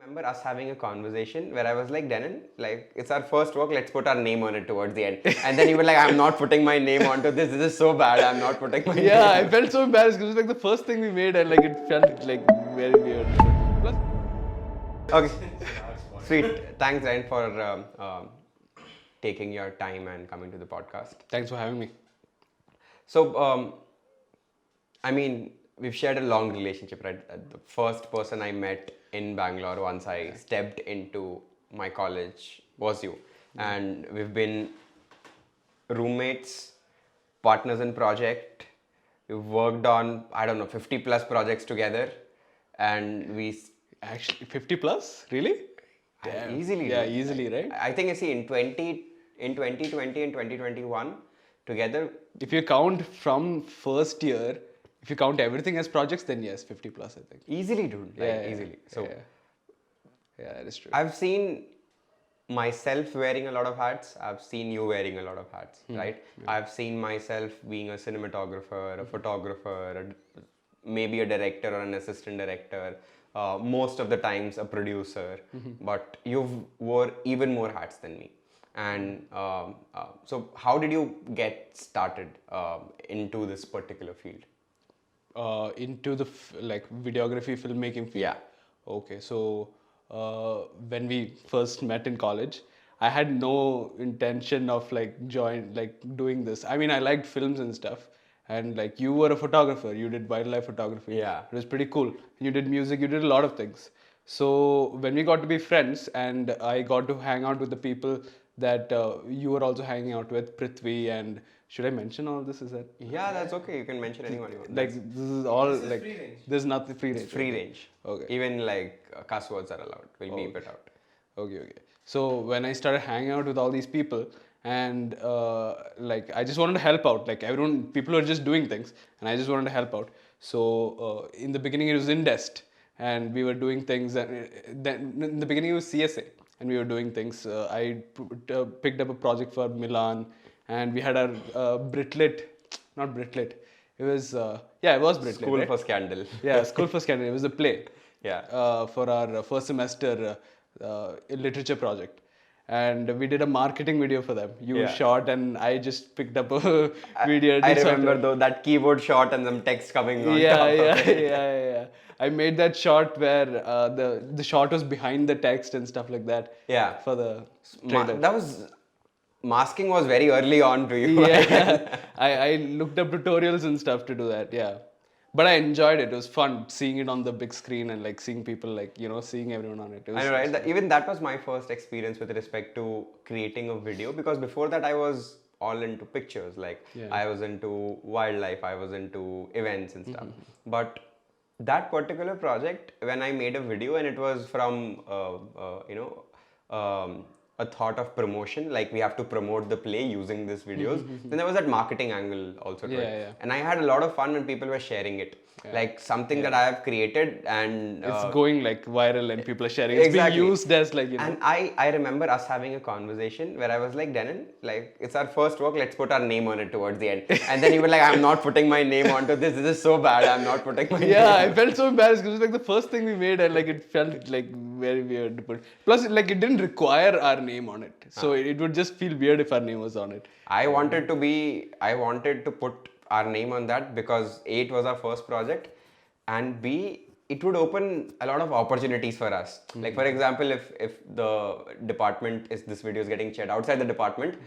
remember us having a conversation where I was like, Denin, like, it's our first work, let's put our name on it towards the end. And then you were like, I'm not putting my name onto this is so bad, I'm not putting my name. Yeah, I felt so embarrassed because it was like the first thing we made and like it felt like very weird. Plus, Okay, sweet. Thanks, Ryan, for taking your time and coming to the podcast. thanks for having me. So, I mean, we've shared a long relationship, right? The first person I met in Bangalore once I stepped into my college was you. And we've been roommates, partners in project. We've worked on, I don't know, 50 plus projects together. And we Actually, 50 plus? Really? Damn. easily, Yeah, easily, right? I think I see in 2020 and 2021 together. If you count from first year, if you count everything as projects, then yes, 50 plus, I think. Easily, dude. Like, Yeah, easily. So, yeah, that is true. I've seen myself wearing a lot of hats. I've seen you wearing a lot of hats, right? I've seen myself being a cinematographer, a photographer, maybe a director or an assistant director. Most of the times a producer, but you've wore even more hats than me. And so, how did you get started into this particular field? Into the like videography, filmmaking field. Yeah. Okay, so when we first met in college, I had no intention of like doing this. I mean, I liked films and stuff, and like you were a photographer, you did wildlife photography. Yeah. It was pretty cool. You did music, you did a lot of things. So when we got to be friends, and I got to hang out with the people that you were also hanging out with, Prithvi, and should I mention all this? Is that Yeah, that's okay. You can mention anyone you want. like this is all like there's nothing free range. Free range. Okay. Even like cuss words are allowed. We'll beep it out. Okay. So when I started hanging out with all these people, and like I just wanted to help out. Like everyone, people were just doing things, and I just wanted to help out. So in the beginning, it was Indest, and we were doing things. And then in the beginning, it was CSA, and we were doing things. I picked up a project for Milan, and we had our not Britlet. It was it was Britlet. School right? for Scandal. Yeah, School for Scandal. It was a play. Yeah. For our first semester literature project, and we did a marketing video for them. You Yeah. shot, and I just picked up a video. I did remember something. though that keyboard shot and some text coming on Yeah, top of yeah, it. yeah. I made that shot where the shot was behind the text and stuff like that. Yeah. For the That was masking was very early on to you. yeah, I looked up tutorials and stuff to do that. Yeah, but I enjoyed it. It was fun seeing it on the big screen and like seeing people like seeing everyone on it. It was, I know, right? Even that was my first experience with respect to creating a video, because before that I was all into pictures. Like I was into wildlife, I was into events and stuff. But that particular project, when I made a video and it was from a thought of promotion, like we have to promote the play using these videos, then there was that marketing angle also to it. Yeah. And I had a lot of fun when people were sharing it, like something that I have created, and it's going like viral and people are sharing. It's Exactly. being used as like and I remember us having a conversation where I was like, Denin, like, it's our first work, let's put our name on it towards the end. And then you were like, I'm not putting my name onto this is so bad, I'm not putting my name. yeah, I felt so embarrassed because it was like the first thing we made and like it felt like very weird to put. Plus, like it didn't require our name on it, so it would just feel weird if our name was on it. I wanted to put our name on that because A, it was our first project, and B, it would open a lot of opportunities for us. Like for example, if the department this video is getting shared outside the department,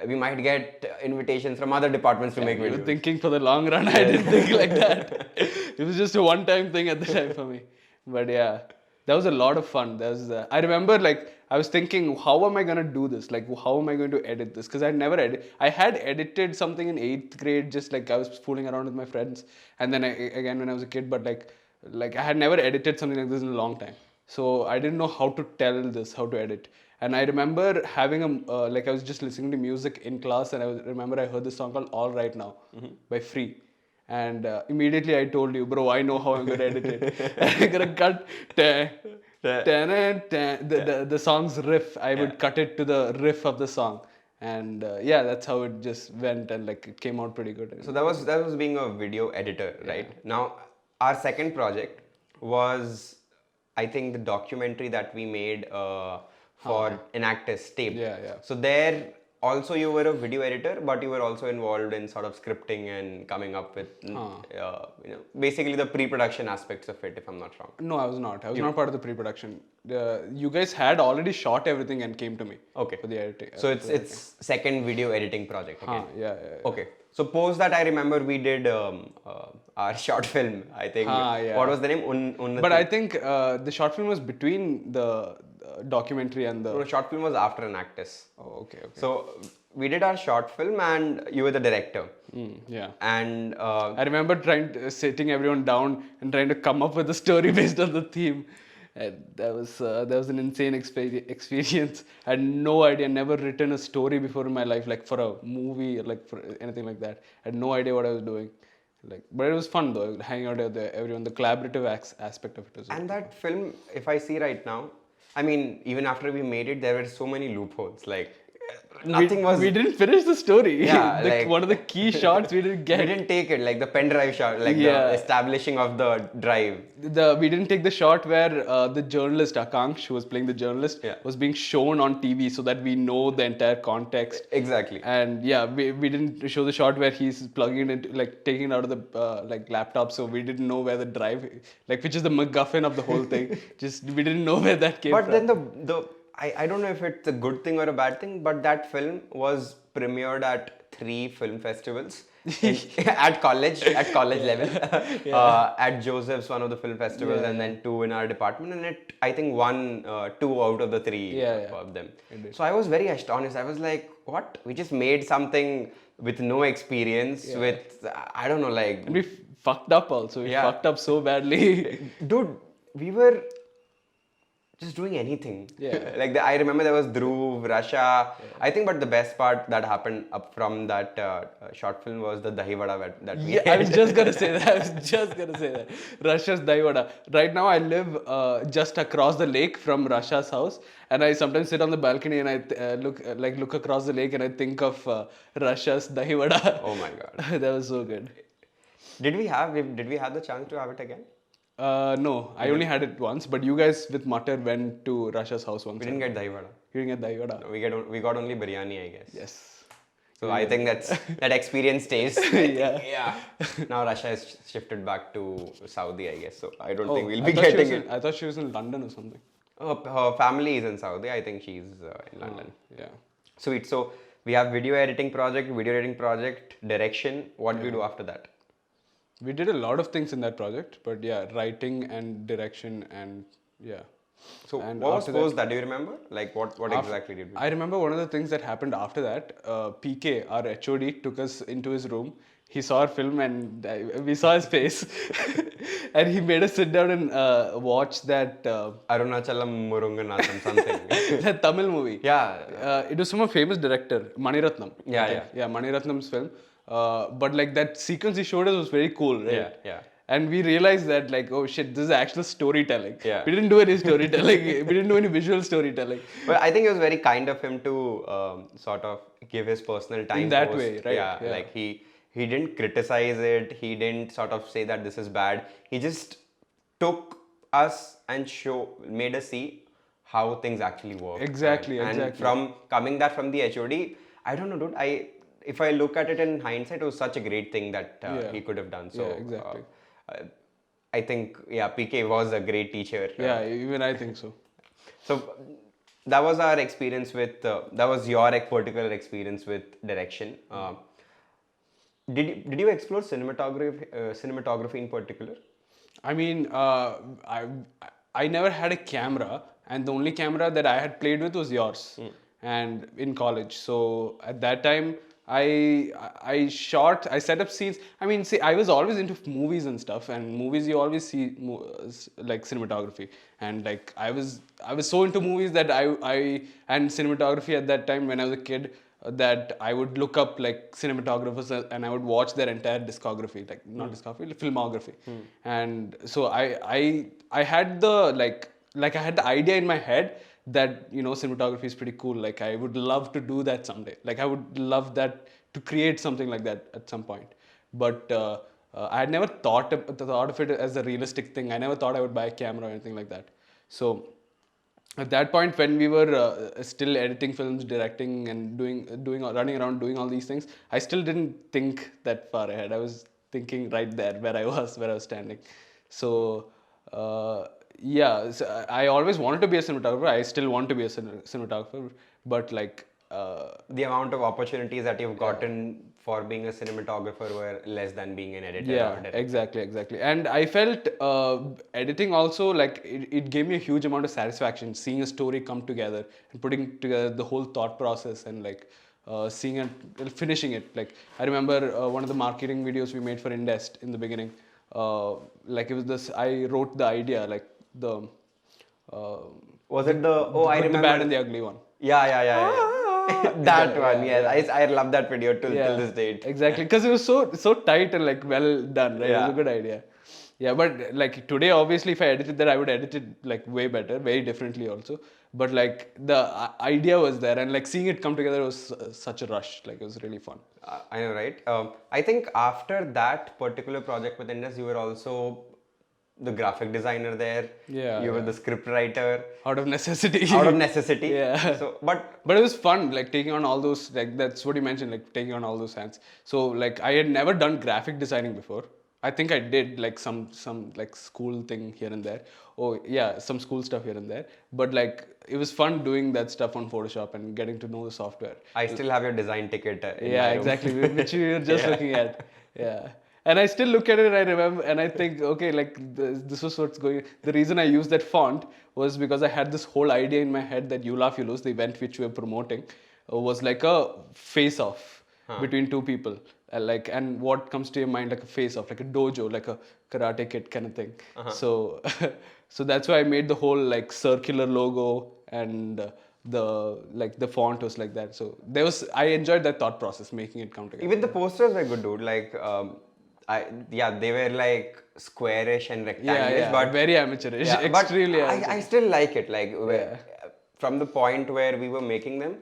we might get invitations from other departments to make We were videos. thinking for the long run. I didn't think like that. It was just a one-time thing at the time for me. But yeah, that was a lot of fun. I remember like I was thinking, how am I gonna do this? Like, how am I going to edit this? Because I had edited something in 8th grade, just like I was fooling around with my friends, and then again when I was a kid. But like I had never edited something like this in a long time, so I didn't know how to tell this, how to edit. And I remember having I was just listening to music in class, and remember I heard this song called "All Right Now" by Free. And immediately I told you, bro, I know how I'm going to edit it. I'm going to cut the song's riff. I would cut it to the riff of the song. And that's how it just went, and like it came out pretty good. So that was being a video editor, right? Now, our second project was I think the documentary that we made for Enactus tape. Yeah. So there also you were a video editor, but you were also involved in sort of scripting and coming up with, basically the pre-production aspects of it, if I'm not wrong. No, I was not. I was not part of the pre-production. You guys had already shot everything and came to me. Okay. For the editing. So it's second video editing project again. Yeah. Okay. So post that, I remember we did our short film. I think. Yeah. What was the name? But I think the short film was between the documentary and the. No, short film was after Enactus. Oh, okay. So we did our short film, and you were the director. Yeah. And I remember sitting everyone down and trying to come up with a story based on the theme. And that was an insane experience. I had no idea, never written a story before in my life, like for a movie or like for anything like that. I had no idea what I was doing. But it was fun though, hanging out with everyone. The collaborative aspect of it was. And that film, if I see right now, I mean, even after we made it, there were so many loopholes. Like nothing was. We didn't finish the story. Yeah, like one of the key shots we didn't get. We didn't take it, like the pen drive shot, like the establishing of the drive. We didn't take the shot where the journalist Akansh, who was playing the journalist, was being shown on TV so that we know the entire context. Exactly. And we didn't show the shot where he's plugging it into, like taking it out of the laptop, so we didn't know where the drive, like which is the MacGuffin of the whole thing. Just we didn't know where that came from. But then I don't know if it's a good thing or a bad thing, but that film was premiered at 3 film festivals at college level. At Joseph's, one of the film festivals, and then 2 in our department, and it I think won 2 out of the 3 of them. So I was very astonished. I was like, what? We just made something with no experience, with I don't know, like. And we fucked up also. We fucked up so badly. Dude, we were just doing anything. Yeah. Like I remember there was Dhruv, Rasha. I think, but the best part that happened up from that short film was the dahi vada that we had. I was just gonna say that. Rasha's dahi vada. Right now I live just across the lake from Rasha's house, and I sometimes sit on the balcony and I look across the lake and I think of Rasha's dahi vada. Oh my god. That was so good. Did we have the chance to have it again? No, I only had it once, but you guys with Mutter went to Rasha's house once. We didn't get dahi vada. You didn't get dahi vada? No, we got only biryani, I guess. Yes. So I think that experience stays. Yeah. Now Rasha has shifted back to Saudi, I guess. So I don't think we'll be getting it. I thought she was in London or something. Her family is in Saudi. I think she's in London. Yeah. Sweet. So we have video editing project, direction. What do you do after that? We did a lot of things in that project, but writing and direction and So what was post that? Do you remember? Like what exactly did we do? I remember one of the things that happened after that, PK, our HOD, took us into his room. He saw our film and we saw his face. And he made us sit down and watch that... Arunachalam Murunganatham something. that Tamil movie. Yeah. It was from a famous director, Mani Ratnam. Yeah. Yeah, Mani Ratnam's film. But like that sequence he showed us was very cool, right? Yeah. And we realized that like, oh shit, this is actual storytelling. Yeah. We didn't do any storytelling. We didn't do any visual storytelling. Well, I think it was very kind of him to sort of give his personal time. In that way, right? Yeah. Like he didn't criticize it. He didn't sort of say that this is bad. He just took us and made us see how things actually work. Exactly. And from coming that from the HOD, I don't know, dude. If I look at it in hindsight, it was such a great thing that he could have done. So exactly. I think PK was a great teacher. Yeah, even I think so. So that was our experience with. That was your particular experience with direction. Did you explore cinematography in particular? I mean, I never had a camera, and the only camera that I had played with was yours. And in college, so at that time I set up scenes. I mean, see, I was always into movies and stuff, and movies you always see like cinematography, and like I was so into movies that I and cinematography at that time when I was a kid, that I would look up like cinematographers and I would watch their entire discography, like not discography, filmography. And so I had the like I had the idea in my head that, you know, cinematography is pretty cool. Like I would love to do that someday. Like I would love that to create something like that at some point. But I had never thought of it as a realistic thing. I never thought I would buy a camera or anything like that. So at that point, when we were still editing films, directing, and running around doing all these things, I still didn't think that far ahead. I was thinking right there where I was standing. So yeah, so I always wanted to be a cinematographer. I still want to be a cinematographer, but like The amount of opportunities that you've gotten for being a cinematographer were less than being an editor or yeah, director. exactly. And I felt editing also, like it gave me a huge amount of satisfaction seeing a story come together and putting together the whole thought process and like seeing it, finishing it. Like I remember one of the marketing videos we made for Indest in the beginning. Like it was this, I wrote the idea, like the uh, Was it the, oh, I the remember. bad and the ugly one. Yeah. That Yeah, one, yeah, yes. I love that video till this date. exactly, because it was so tight and like well done, right? It was a Yeah. good idea. Yeah, but like today, obviously, if I edited that, I would edit it like way better, very differently also. But like the idea was there, and like seeing it come together was such a rush. Like it was really fun. I know, right? I think after that particular project with Indus, you were also the graphic designer there. Yeah, You were yeah. the script writer Out of necessity. out of necessity. Yeah. So, but But it was fun, like taking on all those, like that's what you mentioned, like taking on all those hands. So like I had never done graphic designing before. I think I did like some like school thing here and there. Oh yeah, some school stuff here and there. But like it was fun doing that stuff on Photoshop and getting to know the software. I still have your design ticket in Yeah, my room. exactly, which we were just Yeah. looking at. Yeah. And I still look at it and I remember, and I think, okay, like this was what's going. The reason I used that font was because I had this whole idea in my head that You Laugh, You Lose, the event which we were promoting, was like a face off between two people. Like, and what comes to your mind, like a face off, like a dojo, like a karate kid kind of thing. So, so that's why I made the whole like circular logo and the font was like that. So there was, I enjoyed that thought process, making it come together. Even the posters were good, dude. Like, they were like squarish and rectangles, but very amateurish, yeah, extremely but amateur. I still like it. Like, from the point where we were making them,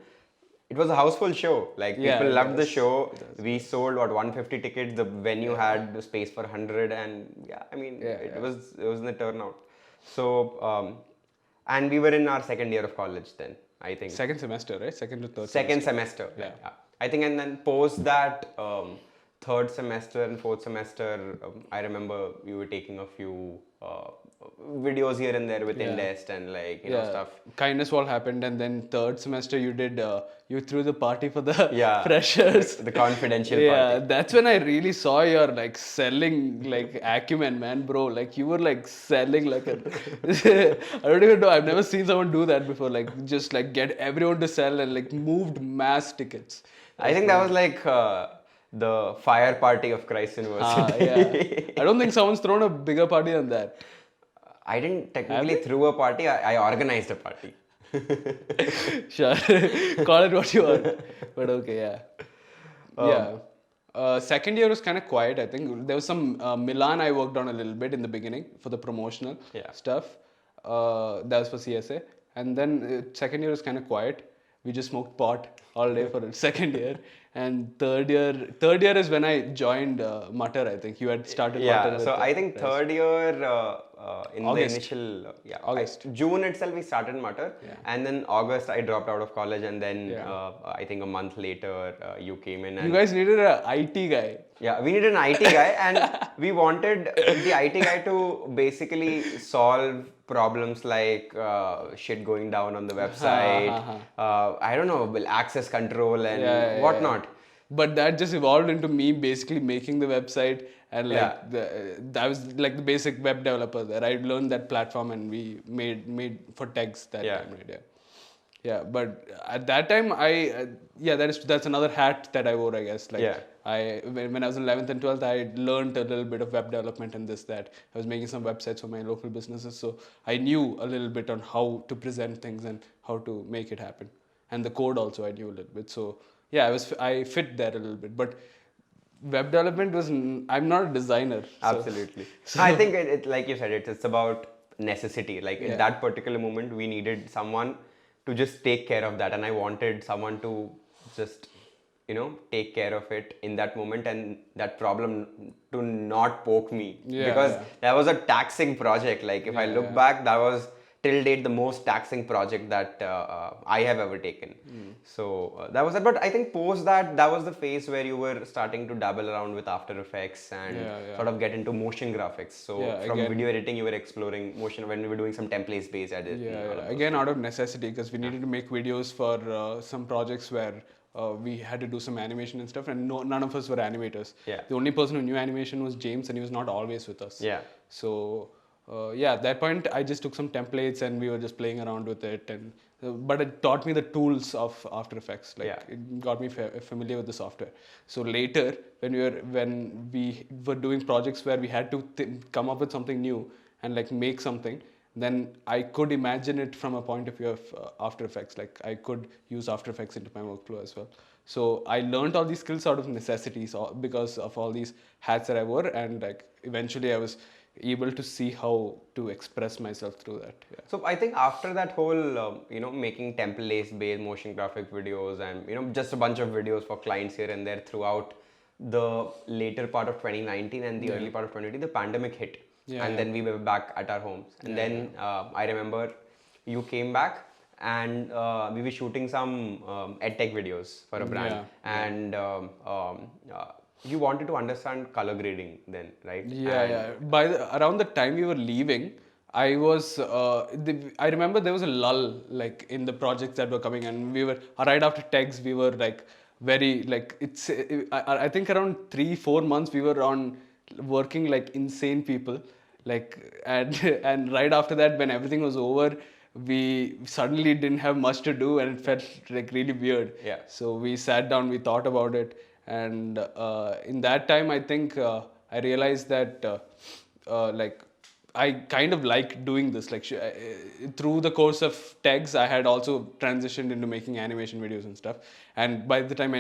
it was a houseful show. Like, Yeah, people it loved the was. show. It was. We sold what 150 tickets. The venue had the space for 100, and yeah, I mean, Yeah, it yeah. was in the turnout. So, and we were in our second year of college then. I think Second semester, right? Second to third second semester. semester. Yeah. I think, and then post that, third semester and fourth semester, I remember you were taking a few videos here and there with Yeah. Indest and like you know stuff. Kindness Wall happened, and then third semester you did you threw the party for the Yeah, freshers. the confidential Yeah, party. that's when I really saw your like selling like acumen, man, bro. Like you were like selling like a. I don't even know. I've never seen someone do that before. Like just like get everyone to sell and like moved mass tickets. I think that was like the fire party of Christ University. Yeah. I don't think someone's thrown a bigger party than that. I didn't Have technically they? throw a party. I organized a party. Sure. Call it what you want. But okay, yeah. Yeah. Second year was kind of quiet, I think. There was some Milan I worked on a little bit in the beginning for the promotional Yeah. stuff. That was for CSA. And then second year was kind of quiet. We just smoked pot all day for second year. And third year is when I joined Mutter, I think. You had started Mutter Yeah, with so I think Rez. third year in August. the initial August. June itself we started Mutter, and then August I dropped out of college, and then Yeah. I think a month later you came in, You and guys needed a IT guy. yeah, we needed an IT guy, and we wanted the IT guy to basically solve problems like shit going down on the website, I don't know, access control and whatnot. But that just evolved into me basically making the website and like that was like the basic web developer there. I learned that platform and we made for text that time, right? Yeah. Yeah, but at that time that's another hat that I wore, I guess. Like when I was in 11th and 12th, I learned a little bit of web development and this that. I was making some websites for my local businesses, so I knew a little bit on how to present things and how to make it happen. And the code also I knew a little bit. So yeah, I fit there a little bit, but web development I'm not a designer. Absolutely. I think it like you said, it's about necessity. Like in that particular moment, we needed someone to just take care of that, and I wanted someone to just take care of it in that moment, and that problem to not poke me because that was a taxing project. Like if I look back, that was till date the most taxing project that I have ever taken. So that was that. But I think post that, that was the phase where you were starting to dabble around with After Effects and sort of get into motion graphics. So Yeah, from again- video editing, you were exploring motion when we were doing some templates based editing. Yeah. Again, out of necessity, because we needed to make videos for some projects where we had to do some animation and stuff, and none of us were animators. Yeah. The only person who knew animation was James, and he was not always with us. Yeah. So at that point, I just took some templates and we were just playing around with it, and but it taught me the tools of After Effects. Like it got me familiar with the software. So later, when we were doing projects where we had to come up with something new and like make something, then I could imagine it from a point of view of After Effects. Like I could use After Effects into my workflow as well. So I learned all these skills out of necessities because of all these hats that I wore, and like eventually I was able to see how to express myself through that. Yeah. So I think after that whole, making templates based motion graphic videos and, just a bunch of videos for clients here and there throughout the later part of 2019 and the early part of 2020, the pandemic hit. And then we were back at our homes. And then I remember you came back and we were shooting some edtech videos for a brand. And you wanted to understand color grading then, right? By around the time we were leaving, I was. I remember there was a lull like in the projects that were coming, and we were right after tags. We were like very like it's. I think around 3-4 months we were on working like insane people, like and right after that when everything was over, we suddenly didn't have much to do and it felt like really weird. Yeah. So we sat down, we thought about it, and in that time I think I realized that like I kind of like doing this. Like through the course of tags, I had also transitioned into making animation videos and stuff. And by the time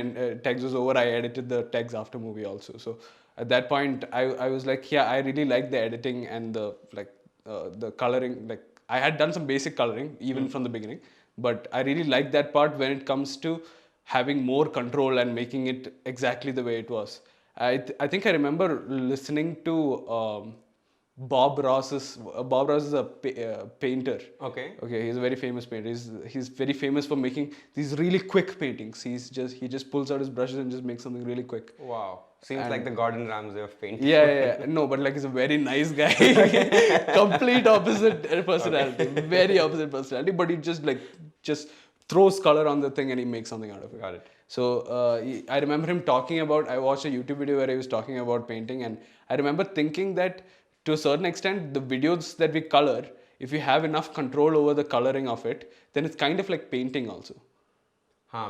tags was over, I edited the tags after movie also. So at that point, I was like, yeah, I really like the editing and the coloring. Like I had done some basic coloring even from the beginning, but I really like that part when it comes to having more control and making it exactly the way it was. I think I remember listening to. Bob Ross is a painter. Okay. He's a very famous painter. He's very famous for making these really quick paintings. He just pulls out his brushes and just makes something really quick. Wow. Seems like the Gordon Ramsay of painting. Yeah. No, but like he's a very nice guy. Complete opposite personality. Okay. Very opposite personality. But he just throws color on the thing and he makes something out of it. Got it. So I remember him talking about. I watched a YouTube video where he was talking about painting, and I remember thinking that, to a certain extent, the videos that we color, if you have enough control over the coloring of it, then it's kind of like painting also.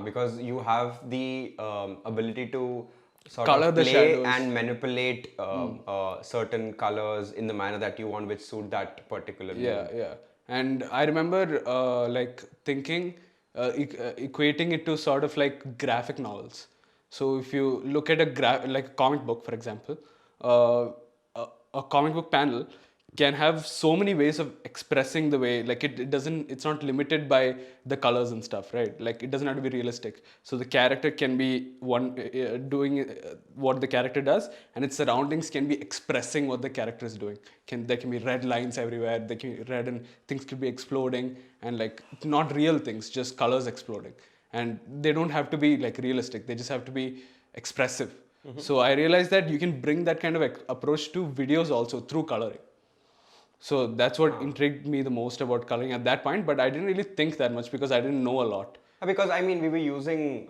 Because you have the ability to sort Color of the play shadows. and manipulate certain colors in the manner that you want, which suit that particular mood. Yeah. And I remember like thinking, equating it to sort of like graphic novels. So if you look at like a comic book, for example, a comic book panel can have so many ways of expressing the way, like it's not limited by the colors and stuff, right? Like it doesn't have to be realistic. So the character can be doing what the character does, and its surroundings can be expressing what the character is doing. There can be red lines everywhere, there can be red, and things could be exploding, and like not real things, just colors exploding. And they don't have to be like realistic, they just have to be expressive. So I realized that you can bring that kind of approach to videos also through coloring. So that's what intrigued me the most about coloring at that point, but I didn't really think that much because I didn't know a lot. Because I mean, we were using,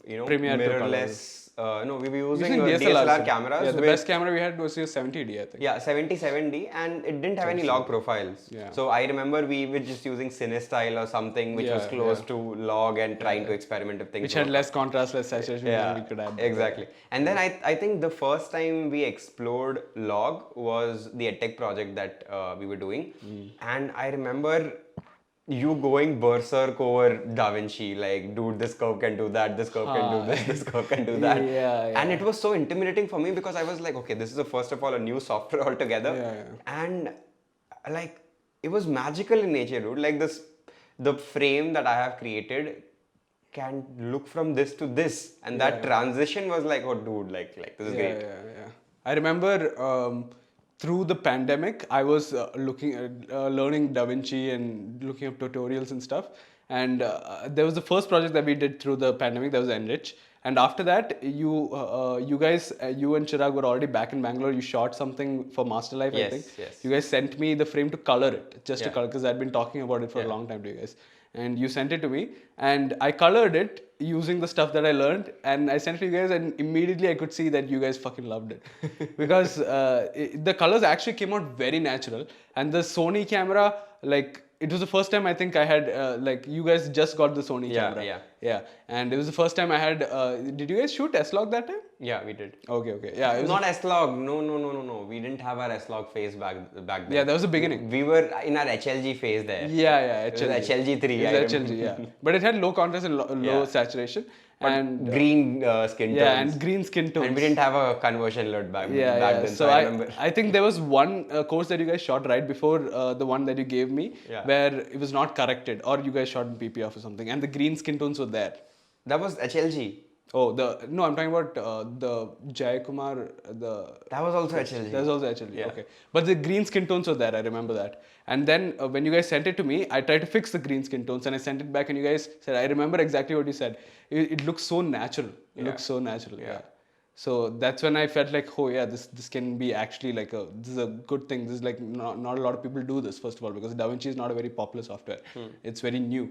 Premiere to mirrorless. We were using DSLR DSLR cameras. Yeah, the best camera we had was a 70D, I think. Yeah, 70-70, and it didn't have any log profiles. Yeah. So I remember we were just using CineStyle or something which was close to log and trying to experiment with things. Which had less contrast, less saturation, than we could add. Exactly. And then I think the first time we explored log was the EdTech project that we were doing. And I remember you going berserk over DaVinci, like, dude, this curve can do that, this curve can do this curve can do that. And it was so intimidating for me because I was like, okay, this is first of all a new software altogether. And like, it was magical in nature, dude. Like the frame that I have created can look from this to this. And that transition was like, oh, dude, like this is great. I remember through the pandemic, I was looking at learning DaVinci and looking up tutorials and stuff. And there was the first project that we did through the pandemic, that was Enrich. And after that, you guys, you and Chirag were already back in Bangalore. You shot something for Masterlife, I think. Yes. You guys sent me the frame to color it, just to Yeah. color, because I'd been talking about it for a long time to you guys. And you sent it to me, and I colored it using the stuff that I learned, and I sent it to you guys, and immediately I could see that you guys fucking loved it. Because the colors actually came out very natural, and the Sony camera, like, it was the first time I think I had, like, you guys just got the Sony camera. Yeah. And it was the first time I had, did you guys shoot S-Log that time? Yeah, we did. Okay. Yeah, it was Not S-Log. No. We didn't have our S-Log phase back then. Yeah, that was the beginning. We were in our HLG phase there. Yeah, It was HLG 3. It was HLG, yeah. But it had low contrast and low saturation. But and green skin tones. Yeah, and green skin tones. And we didn't have a conversion load back then. So I remember. I think there was one course that you guys shot right before the one that you gave me, where it was not corrected, or you guys shot in PPF or something, and the green skin tones were there. That was HLG. Oh, no, I'm talking about the Jayakumar, That was also HLG. That was also HLG, okay. But the green skin tones were there, I remember that. And then when you guys sent it to me, I tried to fix the green skin tones, and I sent it back, and you guys said, I remember exactly what you said. It looks so natural. It looks so natural, yeah. So that's when I felt like, oh yeah, this can be actually like this is a good thing. This is like, not a lot of people do this, first of all, because DaVinci is not a very popular software. It's very new.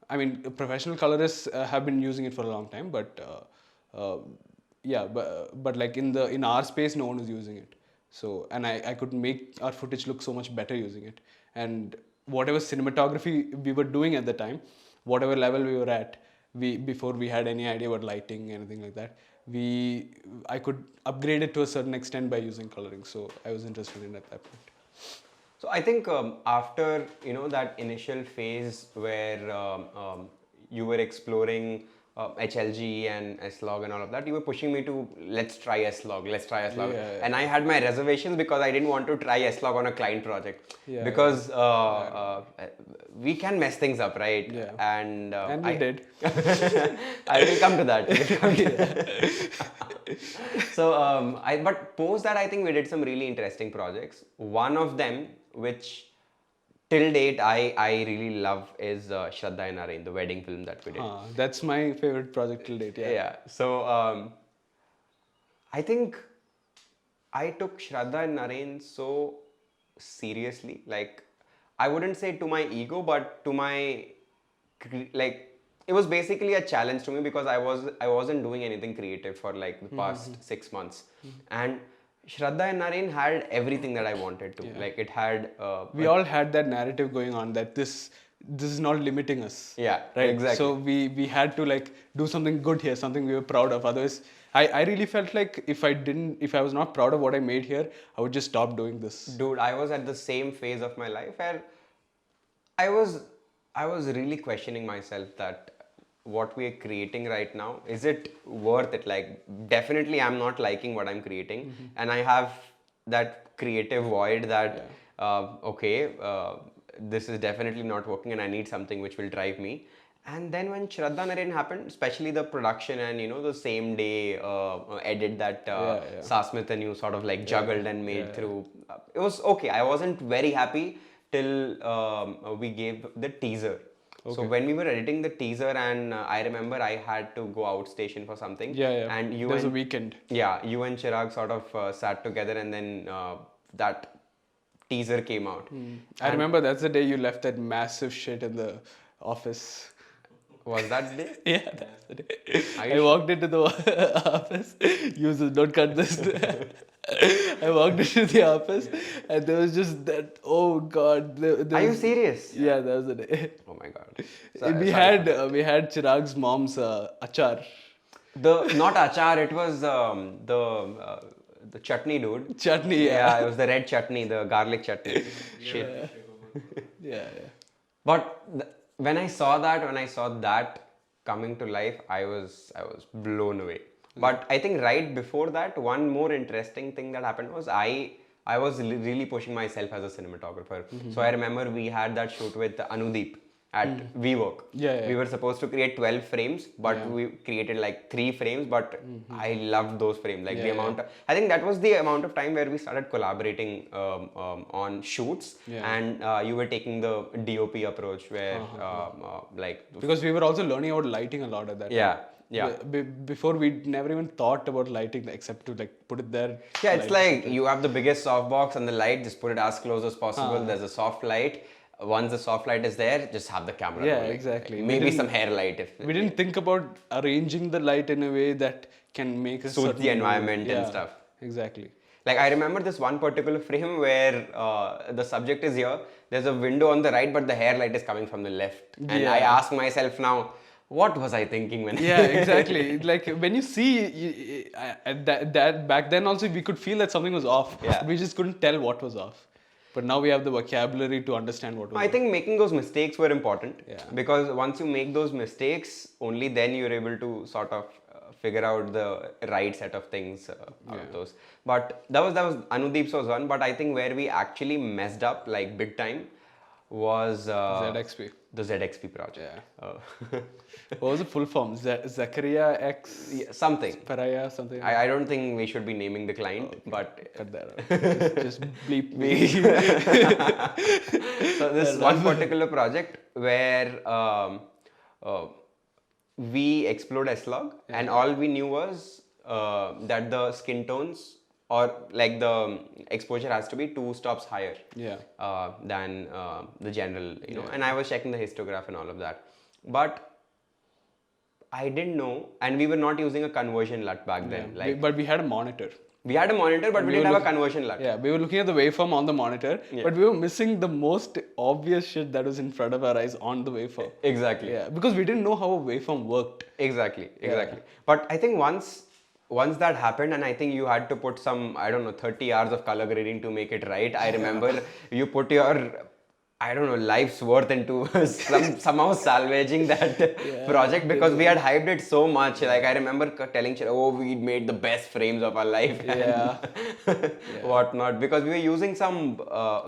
I mean, professional colorists have been using it for a long time, but but like in our space, no one is using it. So, and I could make our footage look so much better using it. And whatever cinematography we were doing at the time, whatever level we were at, before we had any idea about lighting, anything like that, I could upgrade it to a certain extent by using coloring. So I was interested in it at that point. So I think after that initial phase where you were exploring HLG and S-Log and all of that, you were pushing me to let's try S-Log. And I had my reservations because I didn't want to try S-Log on a client project because we can mess things up, right? And we did. I will come to that. So but post that, I think we did some really interesting projects. One of them, which till date I really love, is Shraddha and Narain, the wedding film that we did. That's my favorite project till date. Yeah. So I think I took Shraddha and Narain so seriously. Like, I wouldn't say to my ego, but to my, like, it was basically a challenge to me because I wasn't doing anything creative for like the past 6 months, and Shraddha and Narain had everything that I wanted to. Like, it had. We all had that narrative going on that this is not limiting us. Yeah, right. Exactly. So we had to like do something good here, something we were proud of. Otherwise, I really felt like if I was not proud of what I made here, I would just stop doing this. Dude, I was at the same phase of my life where I was really questioning myself that what we are creating right now, is it worth it? Like, definitely I'm not liking what I'm creating, and I have that creative void that this is definitely not working and I need something which will drive me. And then when Shraddha Narain happened, especially the production and the same day edit that Sasmit and you sort of like juggled and made through, it was okay. I wasn't very happy till we gave the teaser. So when we were editing the teaser, and I remember I had to go outstation for something. And there was a weekend. Yeah, you and Chirag sort of sat together, and then that teaser came out. I remember that's the day you left that massive shit in the office. Was that day? Yeah, that's the day. I walked into the office. Users, don't cut this. I walked into the office and there was just that. Oh God! Are you serious? Yeah, that was the day. Oh my God! We had Chirag's mom's achar. Not achar. It was the chutney, dude. Chutney. Yeah, it was the red chutney, the garlic chutney. Shit. Yeah. But when I saw that coming to life, I was blown away. But I think right before that, one more interesting thing that happened was I was really pushing myself as a cinematographer. So I remember we had that shoot with Anudeep, at WeWork. Yeah. We were supposed to create 12 frames, but we created like 3 frames. But I loved those frames. Like the amount. I think that was the amount of time where we started collaborating on shoots, and you were taking the DOP approach, where like Because we were also learning about lighting a lot at that time. Yeah. Before we never even thought about lighting except to like put it there. Yeah, it's like you have the biggest softbox and the light, just put it as close as possible. There's a soft light. Once the soft light is there, just have the camera rolling. Exactly. Maybe some hair light. If we didn't think about arranging the light in a way that can make a suit the environment and stuff. Exactly. Like I remember this one particular frame where the subject is here. There's a window on the right, but the hair light is coming from the left. And I ask myself now, what was I thinking when? Yeah, exactly. Like when you see that back then also we could feel that something was off. We just couldn't tell what was off. But now we have the vocabulary to understand what was I think making those mistakes were important. Yeah. Because once you make those mistakes, only then you're able to sort of figure out the right set of things out of those. But that was Anudeep's was one. But I think where we actually messed up like big time was ZXP. The ZXP project. What was the full form? Zakaria X something. Paraya something. I don't think we should be naming the client, but cut that out. just bleep me. So this one particular project where we explored S-Log, and all we knew was that the skin tones or like the exposure has to be 2 stops higher than the general, you know. And I was checking the histograph and all of that, but I didn't know, and we were not using a conversion LUT back then. But we had a monitor. We had a monitor, but we didn't have a conversion LUT. Yeah, we were looking at the waveform on the monitor, but we were missing the most obvious shit that was in front of our eyes on the waveform. Exactly. Yeah, because we didn't know how a waveform worked. Exactly. But I think once that happened, and I think you had to put some, I don't know, 30 hours of color grading to make it right. I remember you put your, I don't know, life's worth into somehow salvaging that project, because we had hyped it so much. Like I remember telling Chira, oh, we made the best frames of our life and whatnot, because we were using some,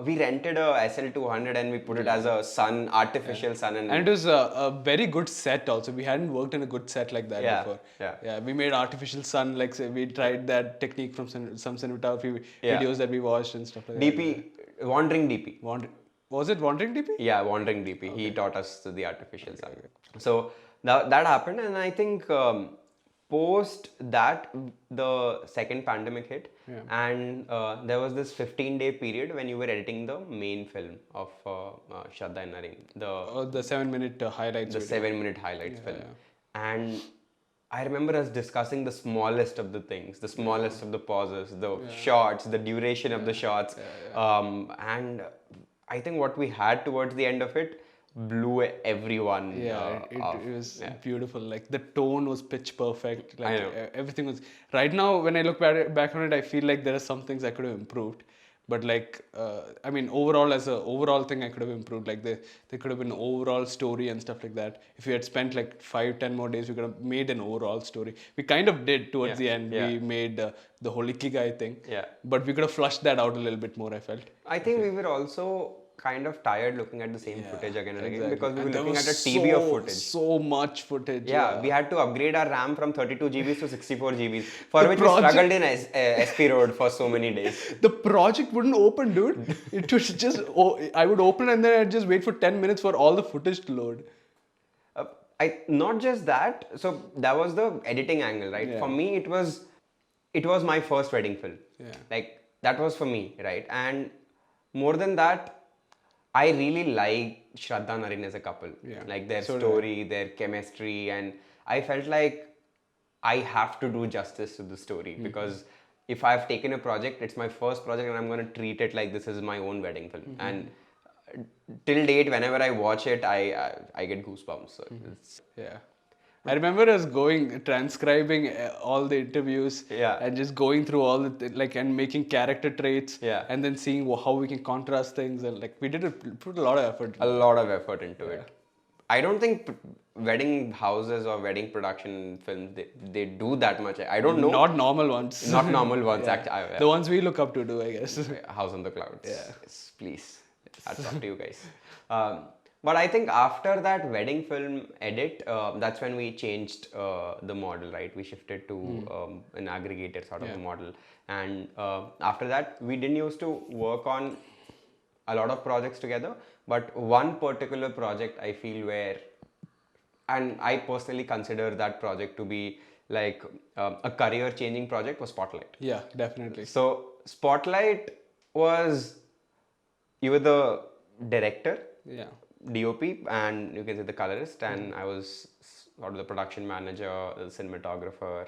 we rented a SL200 and we put it as a sun, artificial sun. And it was a very good set also. We hadn't worked in a good set like that before. Yeah, we made artificial sun, like say, we tried that technique from some cinematography videos that we watched and stuff like that. Wandering DP. Was it Wandering DP? Yeah, Wandering DP. Okay. He taught us the artificial sun. So that happened, and I think post that the second pandemic hit, and there was this 15-day period when you were editing the main film of Shraddha and Naren, the 7-minute highlights. The 7-minute highlights film, and I remember us discussing the smallest of the things, the smallest of the pauses, the shots, the duration of the shots, and I think what we had towards the end of it blew everyone. It was beautiful. Like the tone was pitch perfect. Like everything was. Right now, when I look back on it, I feel like there are some things I could have improved. But like, I mean, overall, as an overall thing, I could have improved. Like there could have been an overall story and stuff like that. If we had spent like 5-10 more days, we could have made an overall story. We kind of did towards the end. We made the whole Ikigai thing. But we could have flushed that out a little bit more, I felt. I think we were also kind of tired looking at the same footage again and again, because we were looking at a TB of footage. So much footage. Yeah, we had to upgrade our RAM from 32 GBs to 64 GBs, for which we struggled in SP Road for so many days. The project wouldn't open, dude. It was just, I would open and then I'd just wait for 10 minutes for all the footage to load. Not just that, so that was the editing angle, right? For me, it was my first wedding film. Like, that was for me, right? And more than that, I really like Shraddha and Naren as a couple. Like their story, their chemistry, and I felt like I have to do justice to the story, because if I've taken a project, it's my first project, and I'm going to treat it like this is my own wedding film. And till date, whenever I watch it, I get goosebumps. So it's, I remember us transcribing all the interviews and just going through all the, and making character traits and then seeing how we can contrast things, and like we put a lot of effort. A lot of effort into it. I don't think wedding houses or wedding production films, they do that much. I don't know. Not normal ones. Not normal ones. Actually, the ones we look up to do, I guess. House on the Clouds. Yes, please. Hats off to you guys. But I think after that wedding film edit, that's when we changed the model, right? We shifted to an aggregator sort of a model. And after that, we didn't used to work on a lot of projects together, but one particular project I feel where, and I personally consider that project to be like a career changing project, was Spotlight. Yeah, definitely. So Spotlight was, you were the director, Yeah. DOP, and you can say the colorist, and I was sort of the production manager, the cinematographer,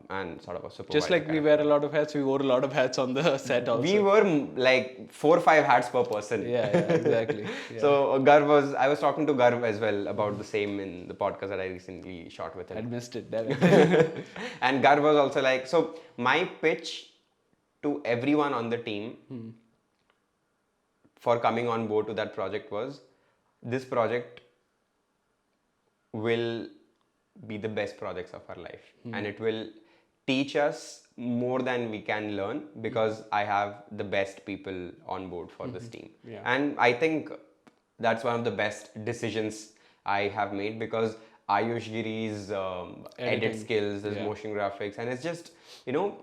and sort of a supervisor. Just like we wear a lot of hats, we wore a lot of hats on the set also. We were like 4 or 5 hats per person. Yeah, exactly. Yeah. So I was talking to Garv as well about the same in the podcast that I recently shot with him. I missed it, damn it. And Garv was also like, so my pitch to everyone on the team for coming on board to that project was, this project will be the best projects of our life, and it will teach us more than we can learn, because I have the best people on board for this team. Yeah. And I think that's one of the best decisions I have made, because Ayush Giri's edit skills, his motion graphics, and it's just, you know,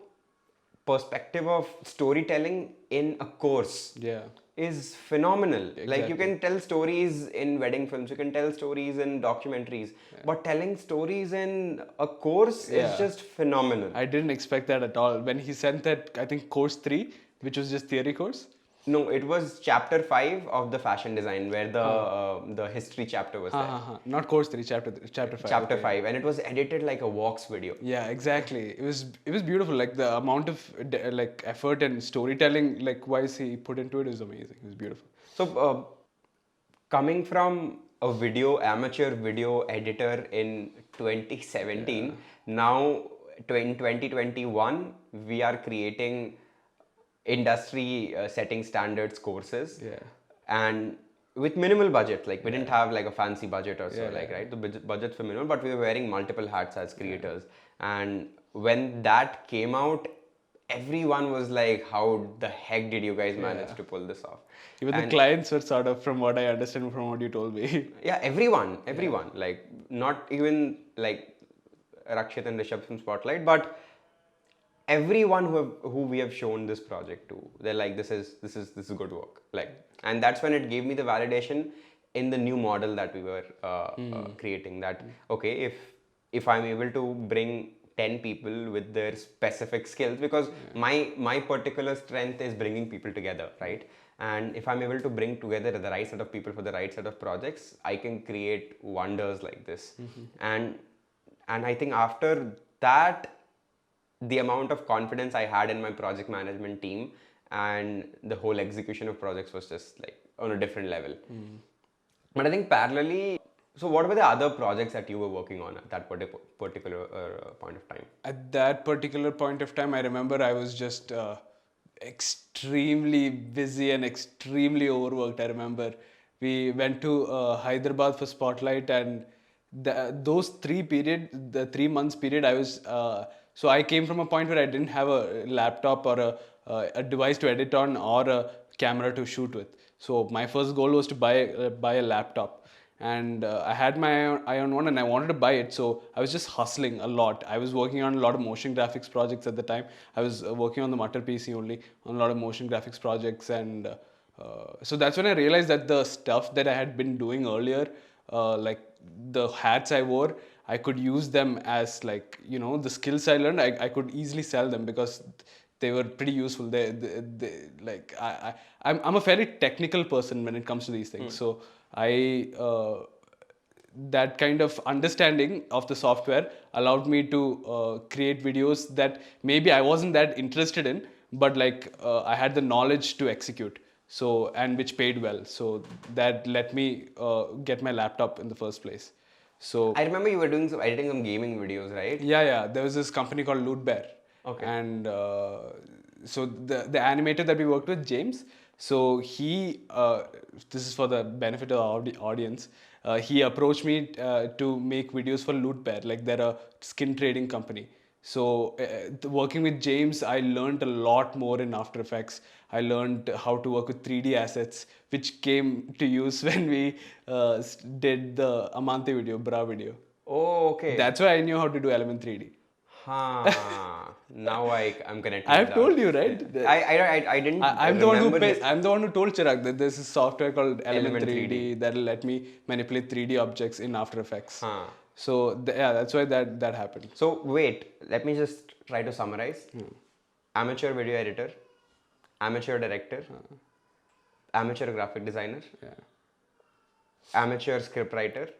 perspective of storytelling in a course Yeah. is phenomenal. Like, you Exactly. can tell stories in wedding films, you can tell stories in documentaries, but telling stories in a course is just phenomenal. I didn't expect that at all. When he sent that, I think course 3, which was just theory course. No, it was chapter 5 of the fashion design, where the history chapter was there. Not course 3, chapter 5. Chapter 5, and it was edited like a walks video. Yeah, exactly. It was beautiful. Like the amount of like effort and storytelling like wise he put into it is amazing. It was beautiful. So, coming from a amateur video editor in 2017, now in 2021, we are creating industry setting standards courses. Yeah. And with minimal budget, like we didn't have like a fancy budget or so, like, right? The budgets were minimal, but we were wearing multiple hats as creators. And when that came out, everyone was like, how the heck did you guys manage to pull this off? Even the clients were sort of, from what I understand from what you told me. Yeah, everyone, like not even like Rakshit and Rishabh from Spotlight, but everyone who we have shown this project to, they're like, this is good work. Like, and that's when it gave me the validation in the new model that we were creating. That okay, if I'm able to bring 10 people with their specific skills, because my particular strength is bringing people together, right? And if I'm able to bring together the right set of people for the right set of projects, I can create wonders like this. And I think after that, the amount of confidence I had in my project management team and the whole execution of projects was just like on a different level. But I think parallelly, so what were the other projects that you were working on at that particular point of time? At that particular point of time, I remember I was just extremely busy and extremely overworked. I remember we went to Hyderabad for Spotlight, and those the 3 months period, I was so I came from a point where I didn't have a laptop or a device to edit on or a camera to shoot with. So my first goal was to buy a laptop, and I had my eye on one and I wanted to buy it. So I was just hustling a lot. I was working on a lot of motion graphics projects at the time. I was working on the Mutter PC only, on a lot of motion graphics projects, and so that's when I realized that the stuff that I had been doing earlier, like the hats I wore, I could use them as, like, you know, the skills I learned, I could easily sell them because they were pretty useful. They like I'm a very technical person when it comes to these things. So that kind of understanding of the software allowed me to create videos that maybe I wasn't that interested in, but like I had the knowledge to execute. So, and which paid well. So that let me get my laptop in the first place. So I remember you were doing some editing some gaming videos, right? yeah. There was this company called Loot Bear. Okay. And so the animator that we worked with, James, so he, this is for the benefit of the audience, he approached me to make videos for Loot Bear. Like, they're a skin trading company. So working with James, I learned a lot more in After Effects. I learned how to work with 3D assets, which came to use when we did the Amante video, Bra video. Oh, okay. That's why I knew how to do Element 3D. Now I'm connecting I the have told dots. you, Yeah. right? I didn't I'm the one who remember this I'm the one who told Chirag that there's a software called Element Element 3D 3D. that'll let me manipulate 3D objects in After Effects. Huh. So yeah, that's why that happened. So wait, let me just try to summarize. Amateur video editor, amateur director, amateur graphic designer, Yeah. amateur scriptwriter,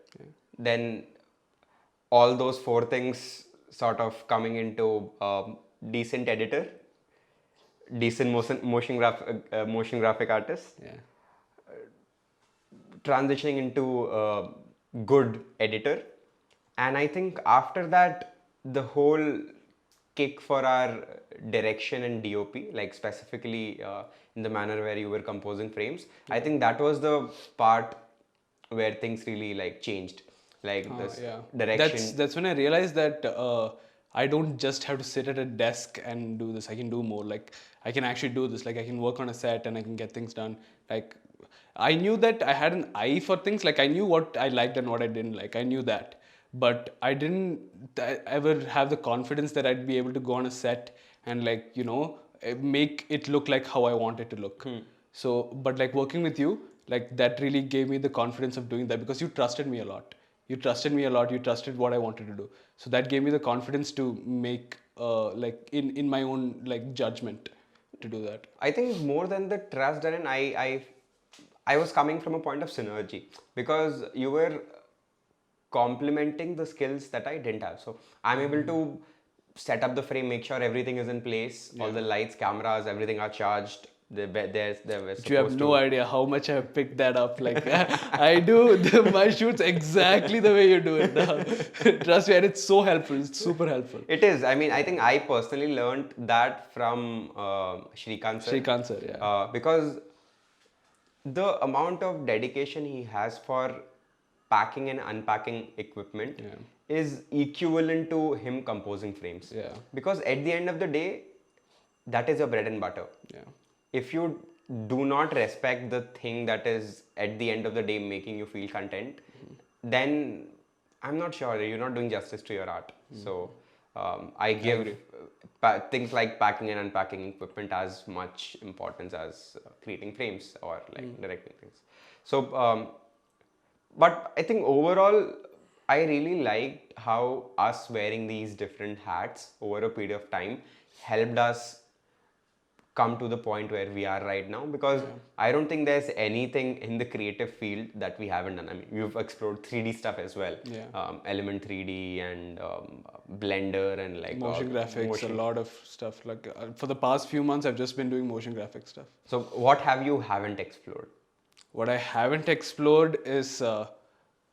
then all those four things sort of coming into decent editor, decent motion graphic artist, Yeah. transitioning into good editor, and I think after that the whole kick for our direction and DOP, like specifically in the manner where you were composing frames, I think that was the part where things really like changed, like this Yeah. direction. That's when I realized that I don't just have to sit at a desk and do this. I can do more. Like I can actually do this. Like I can work on a set and I can get things done. Like I knew that I had an eye for things. Like I knew what I liked and what I didn't like. I knew that, but I didn't ever have the confidence that I'd be able to go on a set and like make it look like how I want it to look. So, but like working with you, like that really gave me the confidence of doing that because you trusted me a lot. You trusted me a lot. You trusted what I wanted to do. So that gave me the confidence to make like in my own like judgment to do that. I think more than the trust, Darren, I was coming from a point of synergy because you were complementing the skills that I didn't have. So I'm able to set up the frame, make sure everything is in place, all the lights, cameras, everything are charged. They were You have supposed no to. idea how much I have picked that up. Like I do my shoots exactly the way you do it now. Trust me, and it's so helpful. It's super helpful. It is. I mean, I think I personally learned that from Shrikant sir. Shrikant sir, yeah. Because the amount of dedication he has for packing and unpacking equipment is equivalent to him composing frames. Yeah. Because at the end of the day, that is your bread and butter. Yeah. If you do not respect the thing that is at the end of the day making you feel content, then I'm not sure you're not doing justice to your art. So I give things like packing and unpacking equipment as much importance as creating frames or like directing things. So, but I think overall, I really liked how us wearing these different hats over a period of time helped us come to the point where we are right now, because I don't think there's anything in the creative field that we haven't done. I mean, you've explored 3D stuff as well, Element 3D and Blender and like Motion graphics, a lot of stuff. Like for the past few months, I've just been doing motion graphic stuff. So what have you haven't explored? What I haven't explored is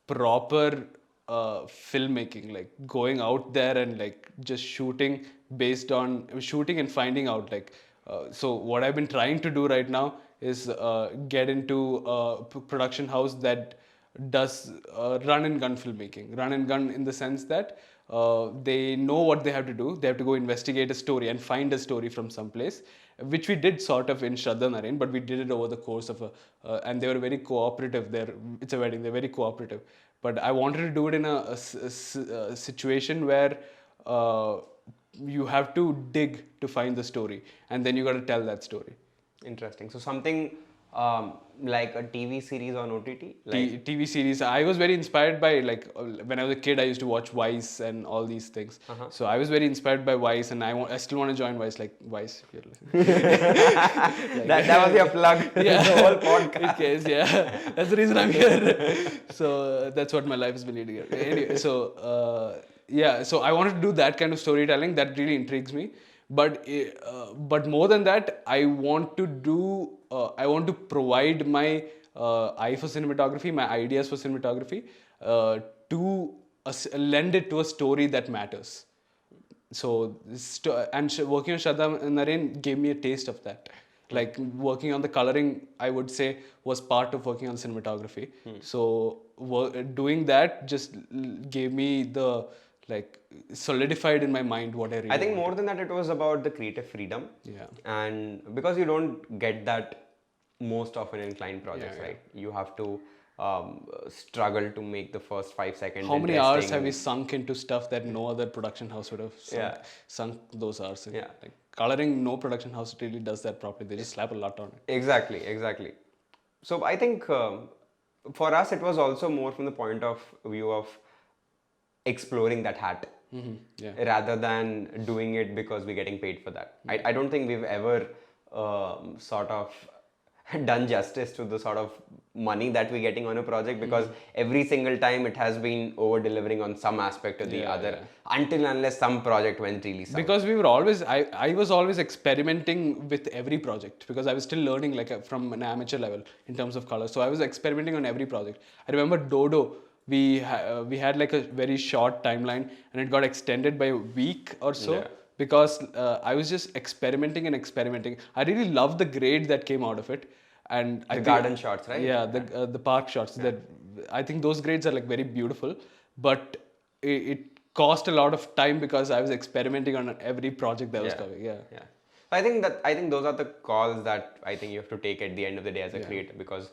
proper filmmaking, like going out there and like just shooting based on shooting and finding out like. So what I've been trying to do right now is get into a production house that does run and gun filmmaking. Run and gun in the sense that they know what they have to do. They have to go investigate a story and find a story from someplace, which we did sort of in Shraddha Naren, but we did it over the course of and they were very cooperative. It's a wedding. They're very cooperative. But I wanted to do it in a situation where you have to dig to find the story, and then you got to tell that story. Interesting. So something like a TV series on OTT? TV series. I was very inspired by like when I was a kid, I used to watch Vice and all these things. So I was very inspired by Vice, and I still want to join Vice, like Vice. If you're listening. that was your plug. Yeah. The whole podcast. In case, yeah, that's the reason I'm here. So that's what my life has been leading. Anyway, so yeah, so I wanted to do that kind of storytelling. That really intrigues me. But more than that, I want to provide my eye for cinematography, my ideas for cinematography, to lend it to a story that matters. So working on Shraddha Naren gave me a taste of that. Like working on the coloring, I would say, was part of working on cinematography. So doing that just gave me the like solidified in my mind what I really I think want. more than that, it was about the creative freedom. Yeah. And because you don't get that most often in client projects, Yeah, yeah. right? You have to struggle to make the first 5 seconds How many hours interesting. have we sunk into stuff that no other production house would have Yeah. sunk those hours in? Yeah. Like coloring, no production house really does that properly. They just slap a lot on it. Exactly, exactly. So I think for us, it was also more from the point of view of exploring that hat Yeah. rather than doing it because we're getting paid for that. I don't think we've ever sort of done justice to the sort of money that we're getting on a project, because every single time it has been over delivering on some aspect or the Yeah, other, yeah. until unless some project went really south. Because we were always, I was always experimenting with every project because I was still learning like from an amateur level in terms of color. So I was experimenting on every project. I remember Dodo, we had like a very short timeline and it got extended by a week or so. Yeah. Because I was just experimenting and experimenting. I really loved the grade that came out of it, and I The think, garden shots, right? Yeah, the park shots. That I think those grades are like very beautiful, but it cost a lot of time because I was experimenting on every project that was coming. Yeah. Yeah. I think those are the calls that I think you have to take at the end of the day as a creator, because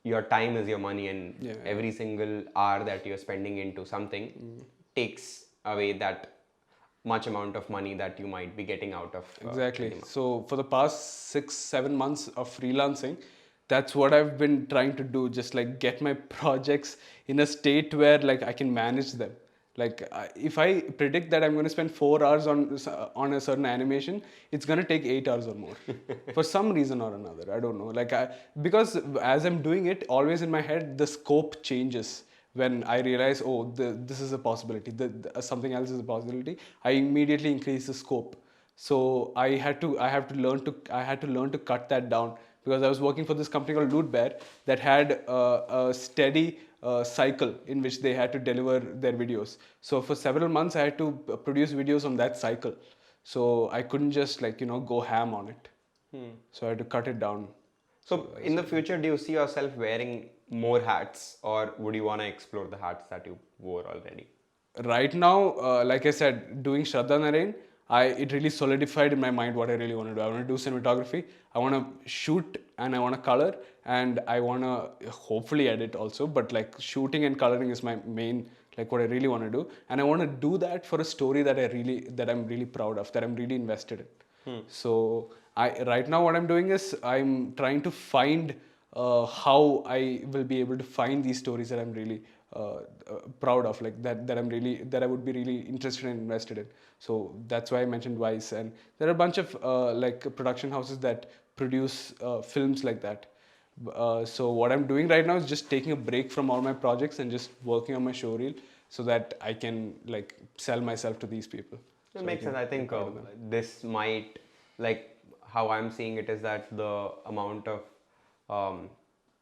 your time is your money, and Yeah, every single hour that you're spending into something takes away that much amount of money that you might be getting out of Exactly. So for the past 6-7 months of freelancing, that's what I've been trying to do. Just like get my projects in a state where like I can manage them. Like if I predict that I'm going to spend 4 hours on a certain animation, it's going to take 8 hours or more, for some reason or another. I don't know. Because as I'm doing it, always in my head the scope changes. When I realize, oh, this is a possibility, something else is a possibility, I immediately increase the scope. So I had to learn to cut that down, because I was working for this company called Loot Bear that had a steady cycle in which they had to deliver their videos. So for several months, I had to produce videos on that cycle. So I couldn't just go ham on it. So I had to cut it down. So in the future, do you see yourself wearing more hats, or would you want to explore the hats that you wore already? Right now, like I said, doing Shraddha Narain, it really solidified in my mind what I really want to do. I want to do cinematography, I want to shoot, and I want to color, and I want to hopefully edit also. But like shooting and coloring is my main, like what I really want to do, and I want to do that for a story that I'm really proud of, that I'm really invested in. So right now what I'm doing is I'm trying to find how I will be able to find these stories that I'm really proud of, like that I would be really interested and invested in. So that's why I mentioned Vice, and there are a bunch of like production houses that produce films like that. So what I'm doing right now is just taking a break from all my projects and just working on my showreel so that I can like sell myself to these people. It makes sense. I think this might, like how I'm seeing it, is that the amount of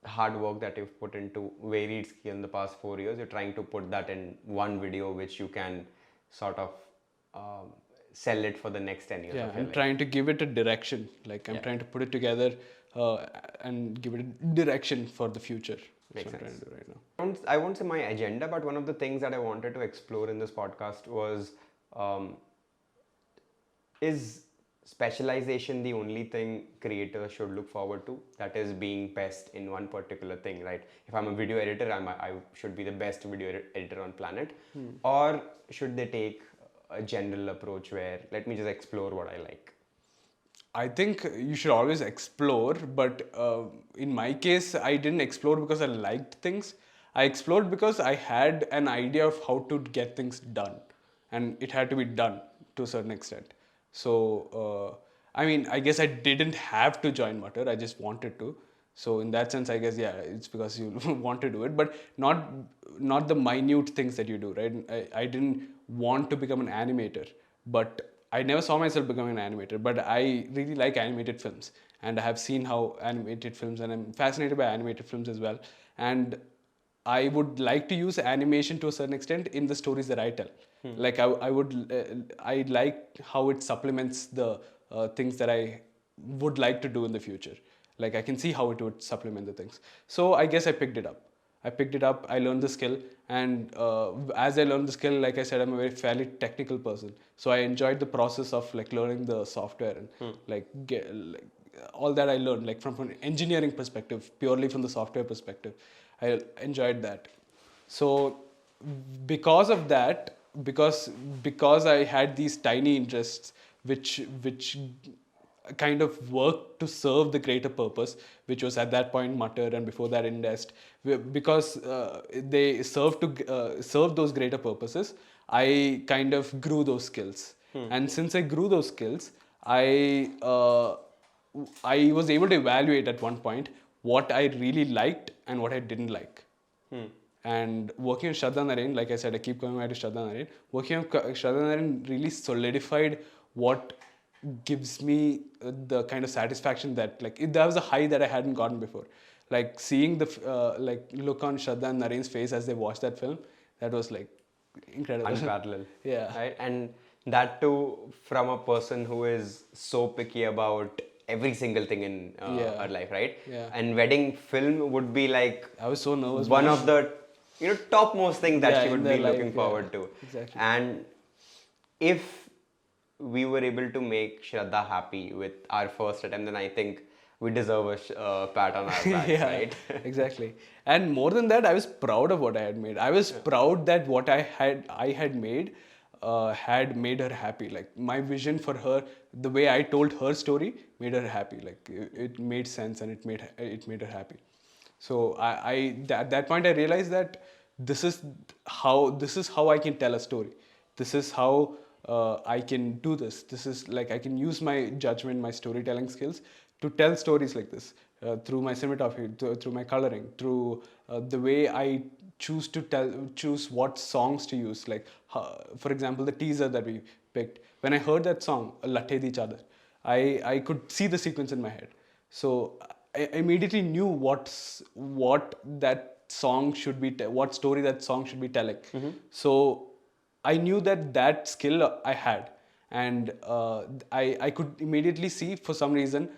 hard work that you've put into varied skill in the past 4 years, you're trying to put that in one video which you can sort of sell it for the next 10 years Yeah, of your I'm life. trying to give it a direction. Like I'm trying to put it together and give it a direction for the future. Makes That's what I'm sense. trying to do right now. I won't say my agenda, but one of the things that I wanted to explore in this podcast was, is specialization the only thing creators should look forward to? That is, being best in one particular thing, right? If I'm a video editor, I should be the best video editor on planet. Or should they take a general approach where, let me just explore what I like? I think you should always explore, but in my case, I didn't explore because I liked things. I explored because I had an idea of how to get things done, and it had to be done to a certain extent. So, I mean, I guess I didn't have to join Mutter, I just wanted to. So, in that sense, I guess, yeah, it's because you want to do it, but not the minute things that you do, right? I didn't want to become an animator, but I never saw myself becoming an animator, but I really like animated films, and I have seen how animated films, and I'm fascinated by animated films as well. And I would like to use animation to a certain extent in the stories that I tell. Like I like how it supplements the things that I would like to do in the future. Like I can see how it would supplement the things. So I guess I picked it up. I picked it up, I learned the skill, and as I learned the skill, like I said, I'm a very fairly technical person. So I enjoyed the process of like learning the software and like all that I learned, like from an engineering perspective, purely from the software perspective. I enjoyed that. So because of that, because I had these tiny interests which kind of worked to serve the greater purpose, which was at that point Mutter and before that Indest, because they serve those greater purposes, I kind of grew those skills. And since I grew those skills, I was able to evaluate at one point what I really liked and what I didn't like. And working on Shraddha Narain, like I said, I keep coming back to Shraddha Narain. Working on Shraddha Narain really solidified what gives me the kind of satisfaction that, like, that was a high that I hadn't gotten before. Like seeing the like look on Shraddha and Narain's face as they watched that film, that was like incredible. Unparalleled. Yeah. Right? And that too from a person who is so picky about every single thing in her life, right? Yeah. And wedding film would be like I was so nervous. one of the topmost things that Yeah, she in would their be life, looking yeah. forward to. Exactly. And if we were able to make Shraddha happy with our first attempt, then I think we deserve a pat on our back, Yeah, right? exactly. And more than that, I was proud of what I had made. I was proud that what I had made had made her happy. Like my vision for her, the way I told her story made her happy. Like it made sense and it made her happy. So at that point I realized that this is how I can tell a story. This is how I can do this. This is like I can use my judgment, my storytelling skills to tell stories like this through my cinematography, through my coloring, through the way I choose what songs to use. Like for example, the teaser that we picked. When I heard that song, Latte Di Chadar, I could see the sequence in my head. So I immediately knew what that song should be, what story that song should be telling. So I knew that skill I had, and I could immediately see for some reason,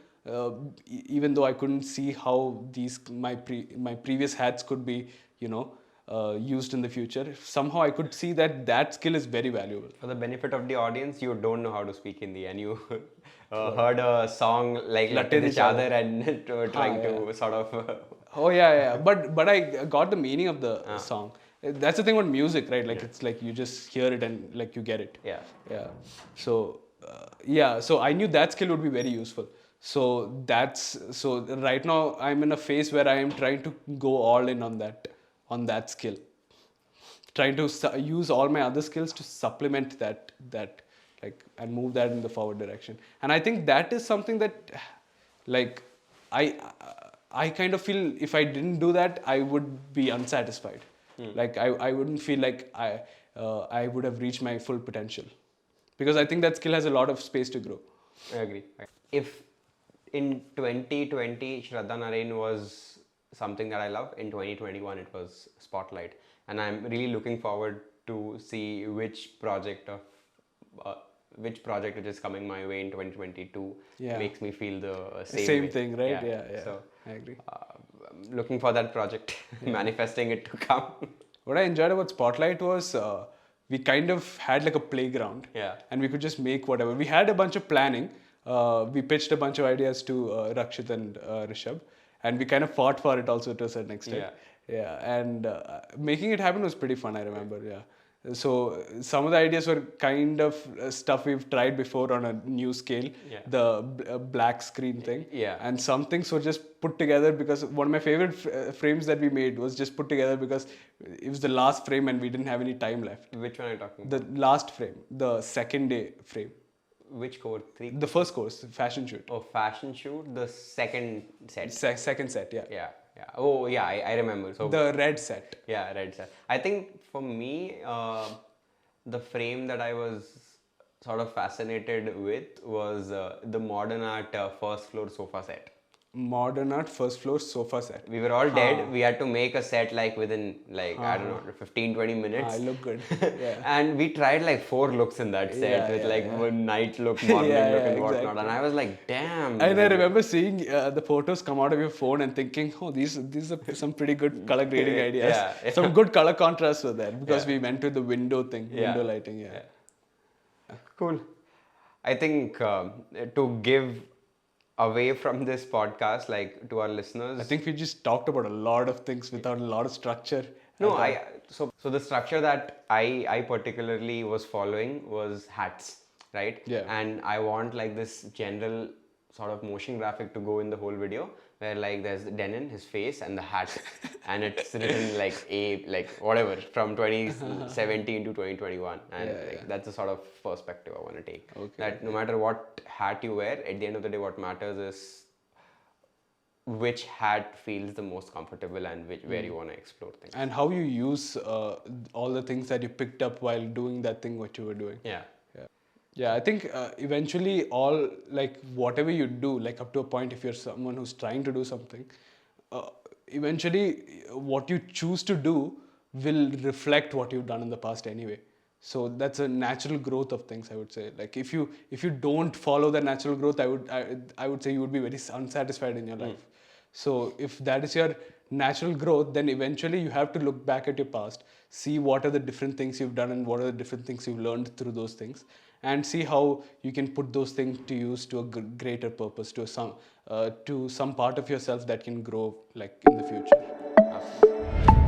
even though I couldn't see how my previous hats could be, used in the future. Somehow I could see that skill is very valuable. For the benefit of the audience, you don't know how to speak Hindi, and you heard a song like Latte Latte Di Di Chadar Chadar. and trying to sort of. Oh yeah. But I got the meaning of the song. That's the thing about music, right? Like it's like you just hear it and like you get it. Yeah. Yeah. So so I knew that skill would be very useful. So right now I'm in a phase where I am trying to go all in on that skill, trying to use all my other skills to supplement that like and move that in the forward direction. And I think that is something that like i I kind of feel if I didn't do that I would be unsatisfied. Like I wouldn't feel like I would have reached my full potential, because I think that skill has a lot of space to grow. I agree. If in 2020 Shraddha Narain was something that I love, in 2021 it was Spotlight, and I'm really looking forward to see which project which is coming my way in 2022 Yeah. makes me feel the same Same way. thing, right? Yeah. So I agree. I'm looking for that project, manifesting it to come. What I enjoyed about Spotlight was we kind of had like a playground. Yeah. And we could just make whatever. We had a bunch of planning. We pitched a bunch of ideas to Rakshit and Rishabh, and we kind of fought for it also to a certain extent. Yeah. And making it happen was pretty fun, I remember. Yeah. So some of the ideas were kind of stuff we've tried before on a new scale. Yeah. The black screen thing. Yeah. And some things were just put together because one of my favorite frames that we made was just put together because it was the last frame and we didn't have any time left. Which one are you talking The about? last frame, the second day frame. Which course? Three? The first course, fashion shoot. Oh, fashion shoot, the second set. Second set, yeah. Yeah. Oh, yeah, I remember. So The red set. yeah, right, sir. I think for me, the frame that I was sort of fascinated with was the modern art first floor sofa set. modern art, first floor, sofa set. We were all dead. We had to make a set like within like I don't know 15-20 minutes. I look good. Yeah. And we tried like 4 looks in that set Yeah, with yeah, like yeah. one night look, morning Yeah, look, yeah, and whatnot. exactly. And I was like, damn. And I remember seeing the photos come out of your phone and thinking, oh, these are some pretty good color grading ideas. Yeah. Some good color contrast were there because Yeah. we went to the window thing, Yeah. window lighting. Yeah. Cool. I think to give away from this podcast, like to our listeners. I think we just talked about a lot of things without a lot of structure. No, so the structure that I particularly was following was hats, right? Yeah. And I want like this general sort of motion graphic to go in the whole video where like there's Denin, his face, and the hat, and it's written like whatever from 2017 to 2021, and that's the sort of perspective I want to take. Okay, That no matter what hat you wear, at the end of the day, what matters is which hat feels the most comfortable and where you want to explore things. And how you use all the things that you picked up while doing that thing what you were doing. Yeah. Yeah, I think eventually all, like whatever you do, like up to a point, if you're someone who's trying to do something, eventually what you choose to do will reflect what you've done in the past anyway. So that's a natural growth of things, I would say. Like if you don't follow that natural growth, I would say you would be very unsatisfied in your life. So if that is your natural growth, then eventually you have to look back at your past, see what are the different things you've done and what are the different things you've learned through those things, and see how you can put those things to use to a greater purpose, to some part of yourself that can grow like in the future.